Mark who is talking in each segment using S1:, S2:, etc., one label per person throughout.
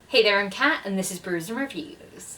S1: Hey there, I'm Kat, and this is Brews and Reviews.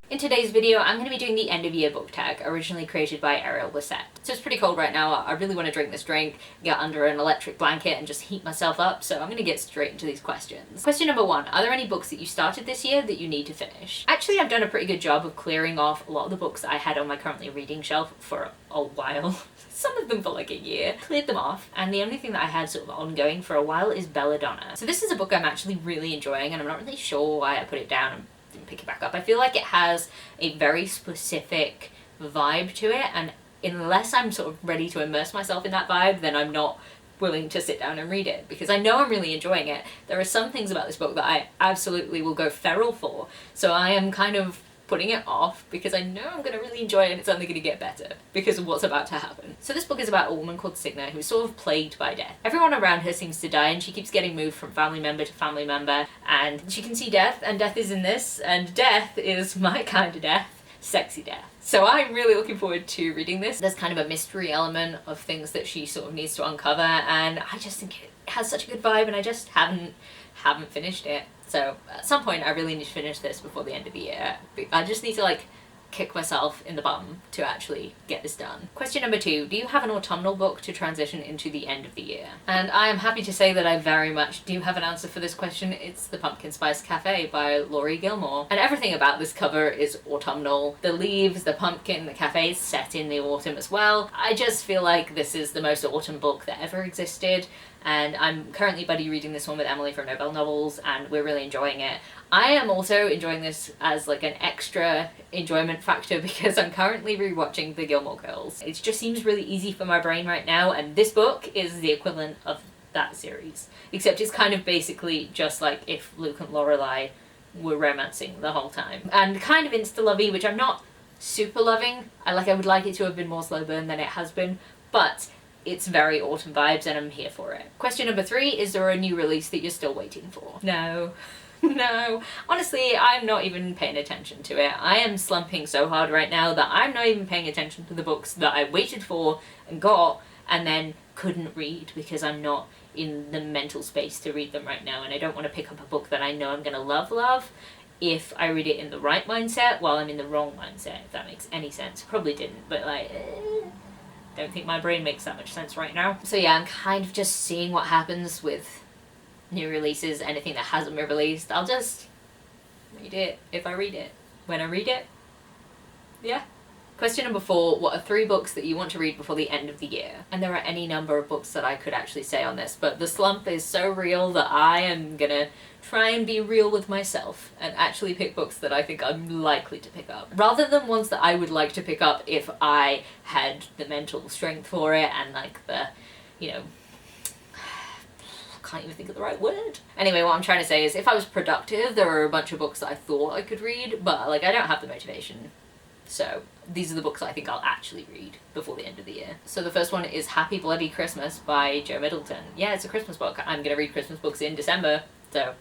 S1: In today's video, I'm going to be doing the end of year book tag, originally created by Ariel Bissett. So it's pretty cold right now. I really want to drink this drink, get under an electric blanket and just heat myself up, so I'm going to get straight into these questions. Question number 1, are there any books that you started this year that you need to finish? Actually, I've done a pretty good job of clearing off a lot of the books that I had on my currently reading shelf for a while. Some of them for like a year. Cleared them off, and the only thing that I had sort of ongoing for a while is Belladonna. So this is a book I'm actually really enjoying, and I'm not really sure why I put it down and didn't pick it back up. I feel like it has a very specific vibe to it, and unless I'm sort of ready to immerse myself in that vibe, then I'm not willing to sit down and read it, because I know I'm really enjoying it. There are some things about this book that I absolutely will go feral for, so I am kind of putting it off because I know I'm going to really enjoy it and it's only going to get better because of what's about to happen. So this book is about a woman called Signa who's sort of plagued by death. Everyone around her seems to die, and she keeps getting moved from family member to family member, and she can see death, and death is in this, and death is my kind of death. Sexy death. So I'm really looking forward to reading this. There's kind of a mystery element of things that she sort of needs to uncover, and I just think it has such a good vibe, and I just haven't finished it. So at some point I really need to finish this before the end of the year. I just need to like kick myself in the bum to actually get this done. Question number 2, do you have an autumnal book to transition into the end of the year? And I am happy to say that I very much do have an answer for this question. It's The Pumpkin Spice Cafe by Laurie Gilmore. And everything about this cover is autumnal. The leaves, the pumpkin, the cafe is set in the autumn as well. I just feel like this is the most autumn book that ever existed. And I'm currently buddy reading this one with Emily from Nobel Novels, and we're really enjoying it. I am also enjoying this as like an extra enjoyment factor because I'm currently rewatching The Gilmore Girls. It just seems really easy for my brain right now, and this book is the equivalent of that series. Except it's kind of basically just like if Luke and Lorelai were romancing the whole time. And kind of insta-lovey, which I'm not super loving. I would like it to have been more slow burn than it has been, but it's very autumn vibes and I'm here for it. Question number 3, is there a new release that you're still waiting for? No. No. Honestly, I'm not even paying attention to it. I am slumping so hard right now that I'm not even paying attention to the books that I waited for and got and then couldn't read because I'm not in the mental space to read them right now, and I don't want to pick up a book that I know I'm gonna love if I read it in the right mindset while I'm in the wrong mindset, if that makes any sense. Probably didn't, but like don't think my brain makes that much sense right now. So yeah, I'm kind of just seeing what happens with new releases. Anything that hasn't been released, I'll just read it if I read it. When I read it, yeah. Question number 4, what are 3 books that you want to read before the end of the year? And there are any number of books that I could actually say on this, but the slump is so real that I am gonna try and be real with myself and actually pick books that I think I'm likely to pick up, rather than ones that I would like to pick up if I had the mental strength for it and like the, you know, can't even think of the right word. Anyway, what I'm trying to say is if I was productive, there are a bunch of books that I thought I could read, but like I don't have the motivation. So these are the books I think I'll actually read before the end of the year. So the first one is Happy Bloody Christmas by Joe Middleton. Yeah, it's a Christmas book. I'm gonna read Christmas books in December, so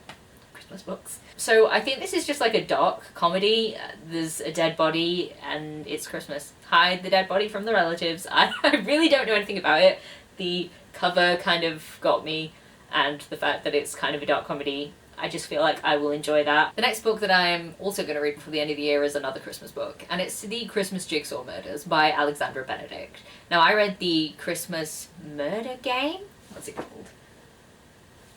S1: Christmas books. So I think this is just like a dark comedy. There's a dead body and it's Christmas. Hide the dead body from the relatives. I really don't know anything about it. The cover kind of got me, and the fact that it's kind of a dark comedy, I just feel like I will enjoy that. The next book that I am also going to read before the end of the year is another Christmas book, and it's The Christmas Jigsaw Murders by Alexandra Benedict. Now I read The Christmas Murder Game? What's it called?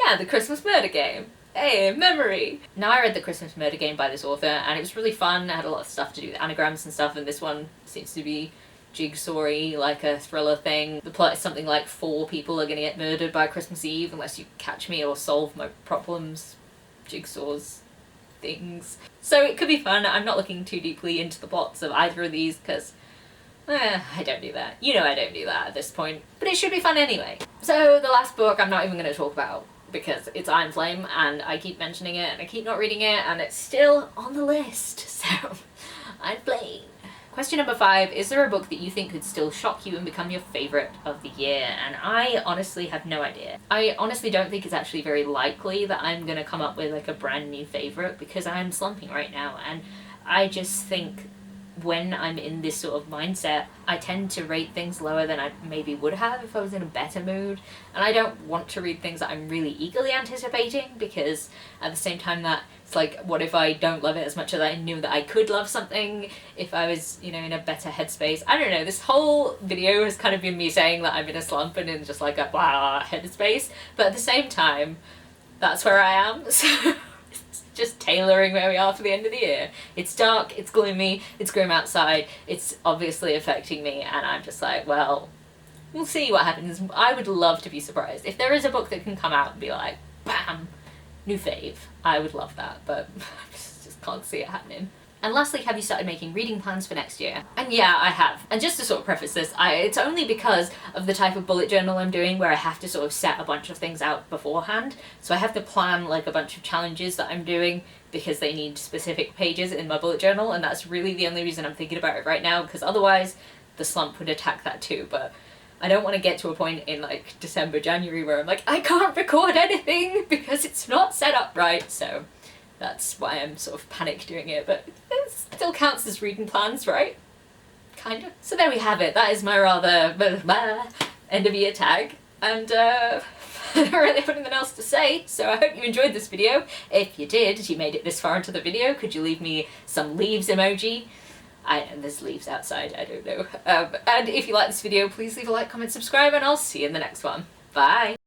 S1: Yeah, The Christmas Murder Game. Hey, memory! Now I read The Christmas Murder Game by this author, and it was really fun. It had a lot of stuff to do with anagrams and stuff, and this one seems to be jigsaw-y, like a thriller thing. The plot is something like 4 people are gonna get murdered by Christmas Eve unless you catch me or solve my problems. Jigsaws, things. So it could be fun. I'm not looking too deeply into the plots of either of these because I don't do that. You know I don't do that at this point. But it should be fun anyway. So the last book I'm not even going to talk about because it's Iron Flame and I keep mentioning it and I keep not reading it and it's still on the list. So Iron Flame. Question number 5, is there a book that you think could still shock you and become your favourite of the year? And I honestly have no idea. I honestly don't think it's actually very likely that I'm going to come up with like a brand new favourite because I'm slumping right now, and I just think when I'm in this sort of mindset, I tend to rate things lower than I maybe would have if I was in a better mood. And I don't want to read things that I'm really eagerly anticipating, because at the same time that it's like, what if I don't love it as much as I knew that I could love something if I was, you know, in a better headspace? I don't know, this whole video has kind of been me saying that I'm in a slump and in just like a blah headspace, but at the same time, that's where I am, so it's just tailoring where we are for the end of the year. It's dark, it's gloomy, it's grim outside, it's obviously affecting me, and I'm just like, well, we'll see what happens. I would love to be surprised. If there is a book that can come out and be like, bam, new fave, I would love that, but I just can't see it happening. And lastly, have you started making reading plans for next year? And yeah, I have. And just to sort of preface this, it's only because of the type of bullet journal I'm doing where I have to sort of set a bunch of things out beforehand. So I have to plan like a bunch of challenges that I'm doing because they need specific pages in my bullet journal, and that's really the only reason I'm thinking about it right now, because otherwise the slump would attack that too. But I don't want to get to a point in like December, January where I'm like, I can't record anything because it's not set up right, so that's why I'm sort of panic doing it, but it still counts as reading plans, right? Kind of. So there we have it. That is my rather end of year tag, and I don't really have anything else to say, so I hope you enjoyed this video. If you did, you made it this far into the video, could you leave me some leaves emoji? There's leaves outside, I don't know. And if you like this video, please leave a like, comment, subscribe, and I'll see you in the next one. Bye!